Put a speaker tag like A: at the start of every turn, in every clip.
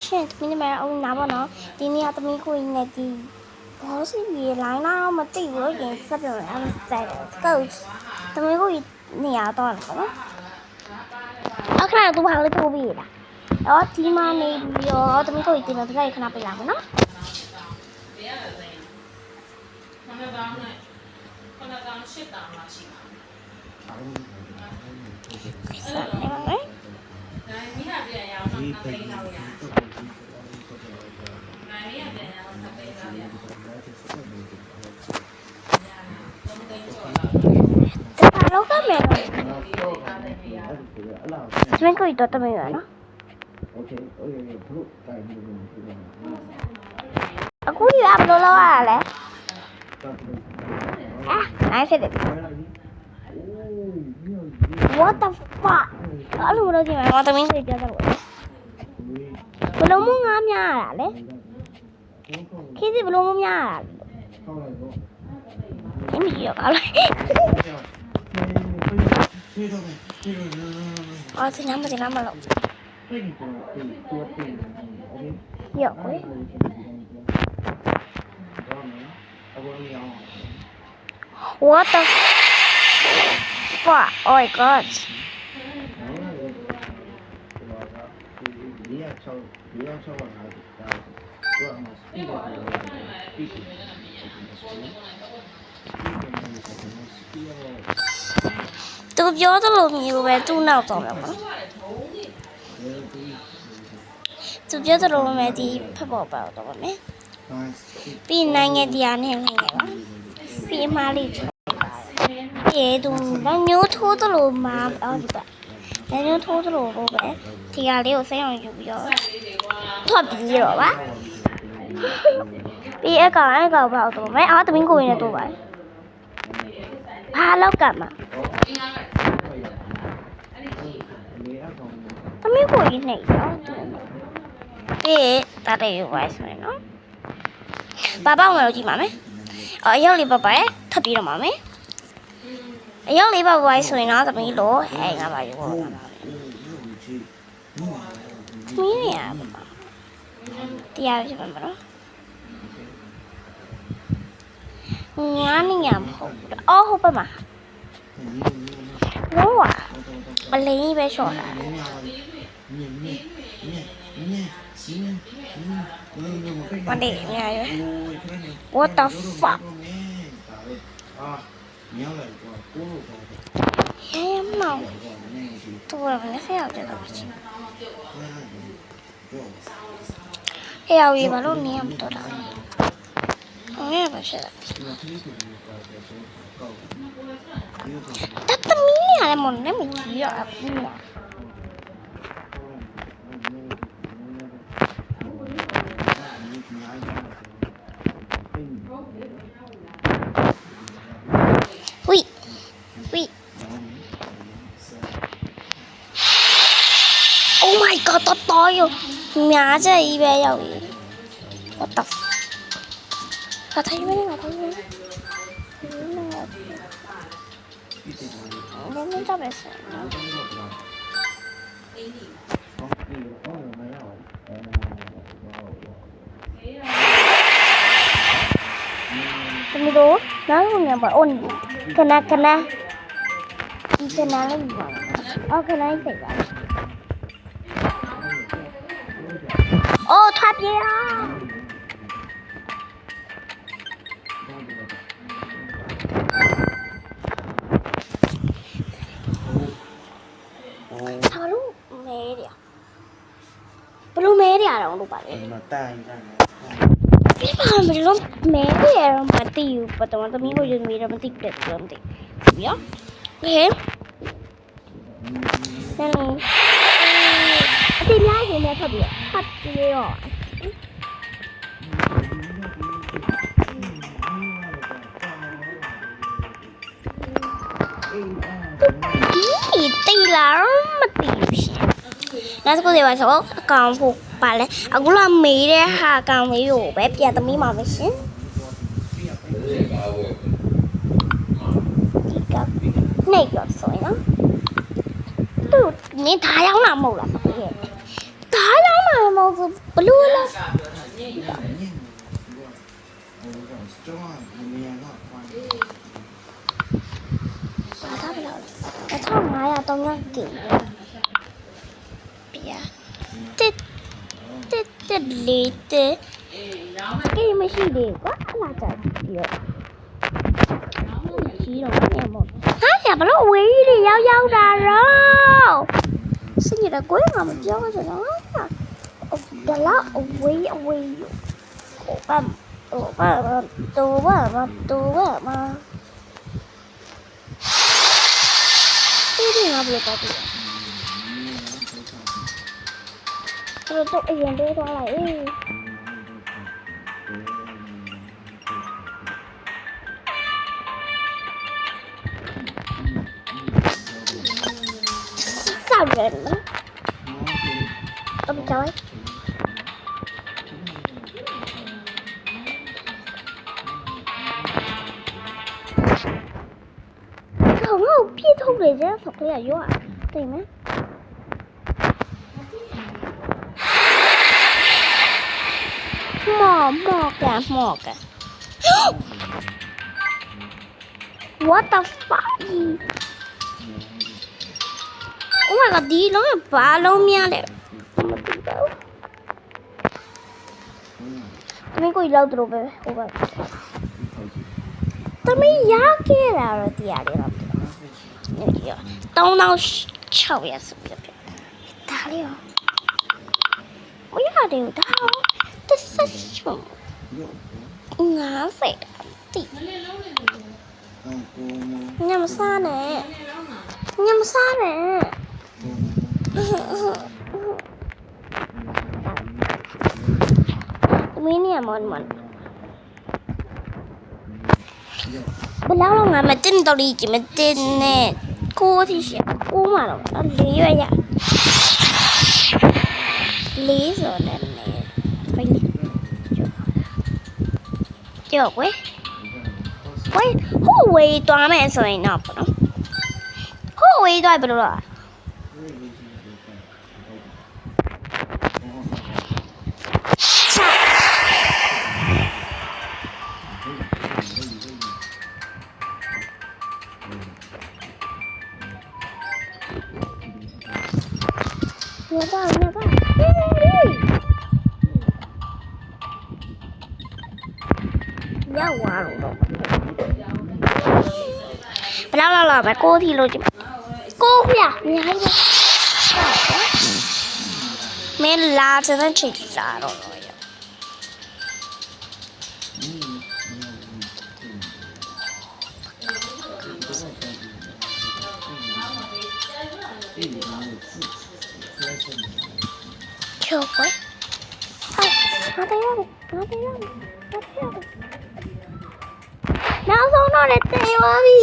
A: ရှင်သမီးနဲ့မအုံနာပါနော်ဒီနေ့ကသမီးကိုရင်းနေဒီဘောစီရေလိုင်းတော့မသိဘူးလို့ရင်ဆက်ပြောတယ်အဲ့ဒါစိုက်တယ် coach သမီးကိုနေရတော့တယ်ပေါ့နော်အခါတော့ဘာလို့ပို့ပြီးလားအော်ဒီမှာနေပြီးတော့သမီးကိုတင်တော့တခါခဏပြလာမယ်နော်ဆက်နေပါမယ်လောကမယ်စမကိုတော့တမရနော်အခုရဘလို့လောက်ရလဲနိုင်ဖြစ်တယ် What the fuck အဲ့လိုလို့ကြည့်မယ်ငါသမီးကိုပြောတော့ဘလုံးမငါများရတာလေခေးစီဘလုံးမများရတာအမေရောပါလားအော်ဒီနံပါတ်လို့ရောဝေး What the fuck oh my godသူပြောသလိုမျိုးပဲသူ့နောက်တော့မှာပေါ့သူပြောသလိုပဲဒီဖက်ပေါ်ပေါ့တော့မယ်ပြီးနိုင်ငံတရားနဲ့နေတယ်ပါပြီးအမားလေးပြေသူညညိုးထိုးသလိုမှာအော်ဒီပါညညိုးထိုးသလိုပေါ့ပဲဒီဟာလေးကိုစိတ်အောင်ယူပြီးတော့ထွက်ပြီးတော့ပါပြီးအကောင်ပေါ့တော့မယ်အော်သမီးကိုရင်းနဲ့တော့ပါဘာလောက်ကမှာသမီးကိုရင်းနေရောပြီးတာတဲ့ရွာဆိုရင်နော်ဘာပေါ့မလို့ကြည့်ပါမယ်အော်အရောက်လေးပါပါထပ်ပြီးတော့ပါမယ်အရောက်လေးပါပါဆိုရင်တော့သမီးလို့ဟဲ့ငါပါရောပါသမီးရပါတရားဖြစ်ပါမလားငါနေရမဟုတ်ဘူးအော်ဟုတ်ပါမှာလောအလေးပဲလျှော်လာวันนี้ไง What the fuck 哎呀妈ตัวมันไม่ใช่เอาแต่ตัวจริงเฮ้ยเอาอีบาลูนี่มันตัวอะไรโอ้ยไม่ใช่แต่ตอนนี้อะไรมันไม่มีเยอะอะพี่Oh my god တော်ရောများချက်ကြီးပဲရောက်ပြီ What the fuck ခါထိုင်မနေငါထိုင်မနေဘယ်နဲ့တော့ပဲဆက်နော်သမီးတို့နားလို့မြန်ပါအိုးခဏဒီခဏလေးပါအော်ခဏလေးစိတ်ပါ哦，他别啊！他路没的，不路没的啊，我路把的。你把没路没的，把地有把东西都没过就没了，把地不得了，没得，呀？嘿，那种，这边现在特别。他别哦，咦，对了，没对不起。那这个地方说刚不罢了，啊，我那没的哈，刚没有呗，别的没嘛没行。那个所以呢，都你他要那么了，所以。ဒါရောက်မှာမဟုတ်ဘလို့လဲဘာသာဘလို့1500တော့ငါကြည့်ပြတစ်လေးတဲ့ကိမရှိသေးကွာလာကြပြီးတော့ကြီးတော့နေမို့ဟာရဘလို့ဝေးကြီးရောက်တာတော့စင်ရတဲ့ကိုယ်ကမပြောကြတော့ဒါလောက်အဝေးဟိုဘာတော့ဘာတီးငါဘယ်တော့ပြီတော့အရင်လေးသွားလိုက်အေးစောက်တယ်နော်အမကြောက်ပြည့်ထုတ်လေကျဆောက်ရရွာတိတ်မယ်မောက What the fuck Oh my god ဒီလုံးဘာလုံးများလဲမသိပါဘူးသမီးကိုလောက်တော့ပဲဟိုကသမီးရခဲ့တာတော့တရားလေးတော့3600ဆိုပြီးတော့ဒါလေးရော我要的有到这是什么ငါးစိတ်တိညမစားနဲ့မင်းเนี่ยมันဘယ်လောက်ငါမတင်တော့လိမတင်နဲ့ကိုတိရှိကိုမတော့လေးရလေးဆိုနေဖိုင်လေးကြောက်ဝဲဟိုဝေးသွားမယ်ဆိုရင်တော့ပေါ့နော်ဟိုဝေးသွားဘယ်လိုလဲညပါရောက်သွားတော့ဘယ်လောက်လာပဲကိုထီလို့ကြည့်ကိုပြအများကြီးပဲမင်းလာတဲ့ချိန်လာတော့ကျော်ပဲဟာတယ်နောက်ဆုံးတော့လည်းတေးသွားပြီ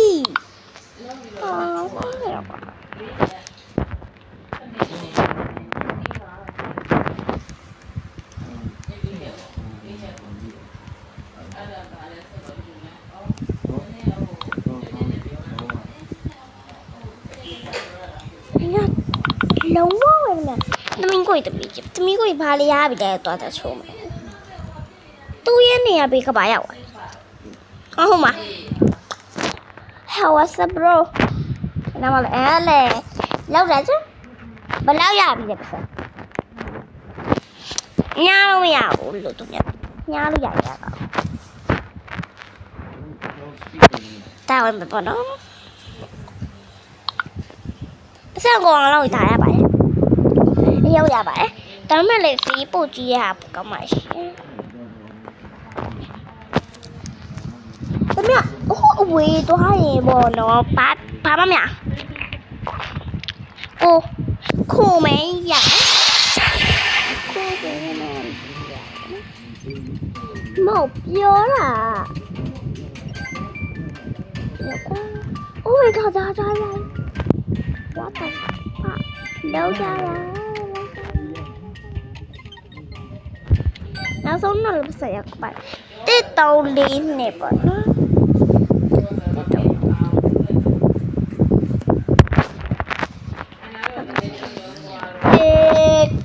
A: လုံးဝဝင်လာသမီးကိုဘာလေးရပြီလဲတော်တော်ချိုးမယ်သူ့ရဲ့နေရာဘေးကပါရောက်ဟုတ်မှာ How was it bro နားမလဲအဲ့လေလောက်တာchứဘယ်လောက်ရပြီလဲပတ်ညာလို့မရဘူးလို့သူညာလို့ရတာတာဝင်ပဲပေါ့နော်ပတ်စံကောင်လောက်ထားရပါတယ်ရောက်ရပါတယ်ဒါပေမဲ့လေစီးပို့ကြည့်ရတာပေါ့ကောင်းပါရှင်သမီးအဝေးသွားရင်ပေါ့နော်ဘာမှမရခိုမဲရမောပြောတာOh my god ဒါWhat the fuck လောက်ကြလားနောက်ဆုံးတော့လည်းဆက်ရပါတစ်တောင်းလေးနဲ့ပေါ့နော်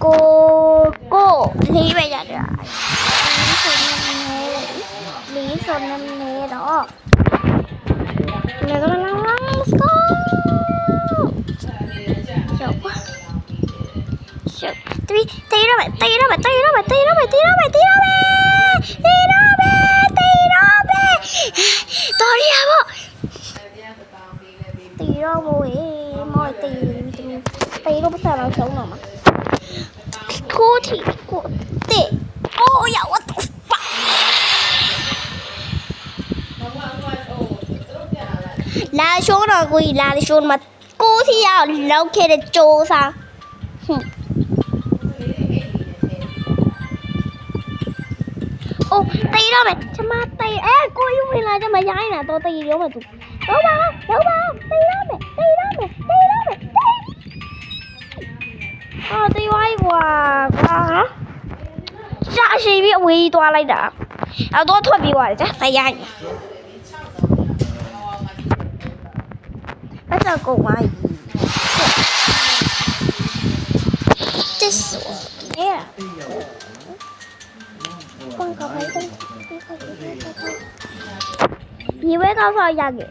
A: ကို Let's go. ရောက်ပါရှုပ်တေးရမယ်တော်ရပါတေးရမယ်တေးရမယ်မော်တေးလို့ပတ်စံအောင်ဆုံးတော့မှာကိုတီကိုတေးအိုးရောက်တော့လာရှုံးတော့ကိုလာရှုံးမှာကိုတီရောက်လောက်ခဲ့တဲ့ကြိုးစားအိုးတေးရမယ်ကျမတေးကိုယူဝင်လာကြမှာရိုင်းလာတော့တေးရောမှာသူရောက်ပါတေးရမယ်တေးဝိုင်းကွာရှာရှိပြီးအဝေးကြီးသွားလိုက်တာတော့ထွက်ပြီးသွားတယ်ကြာမရိုင်းအဲ့တော့ကိုဝိုင်းတက်ဆိုလေဘယ်ကောင်းဒီဝဲကောင်းဆောက်ရခဲ့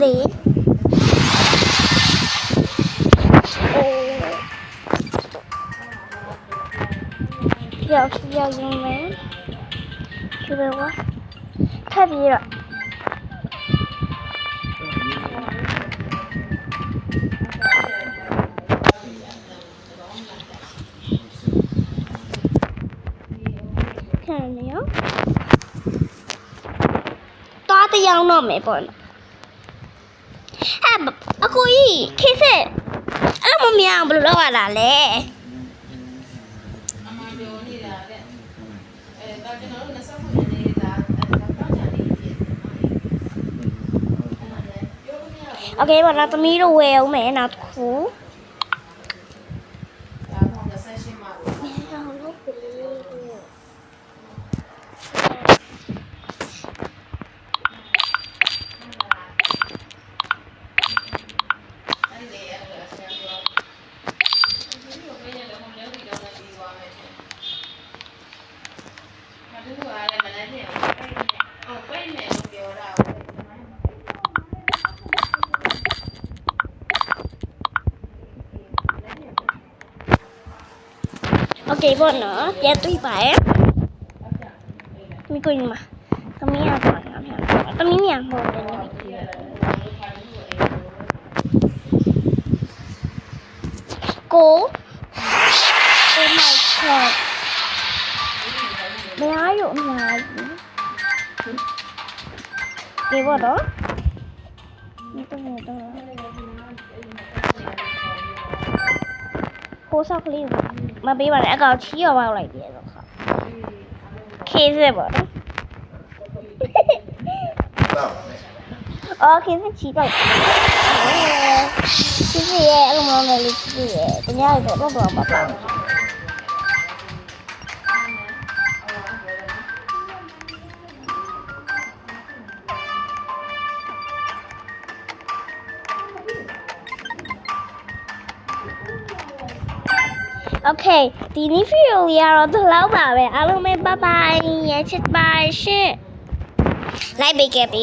A: လေရောက်ရင်မယ်ဒီဘက်ကထပ်ပြီးတော့ခံနေရောသွားတရားတော့မယ်ပေါ့နော်အကိုကြီးခေတ်ဆက်အဲ့လိုမမြင်အောင်ဘယ်လိုလုပ်ရတာလဲโอเคပါတော့သမီးတို့ဝယ်အောင်မယ်နောက်တစ်ခုโอเคပေါ့နော်ပြန်တွေ့ပါရဲ့မိကိုညီမသမီးရပါငါပြန်သမီးမြန်မဟုတ်တယ်ကို Oh my god မရရအများကြီးဒီဘောတော့ဒီတော့ကိုစောက်ကလေးမပေးပါနဲ့အကောင်ချီးရောပေါက်လိုက်တယ်တော့ခါခေးစက်ပေါ့နော်အော်ခေးစက်ချီးတော့ချီးရဲ့အဲ့လိုမျိုးလေးချီးရဲ့တ냐တော့တော့ပါပါโอเคဒီနေ့ဗီဒီယိုလေးကတော့ဒီလောက်ပါပဲအားလုံးပဲဘိုင်ဘိုင်ရချစ်ပါရှင်လိုက်ပေးခဲ့ပြီ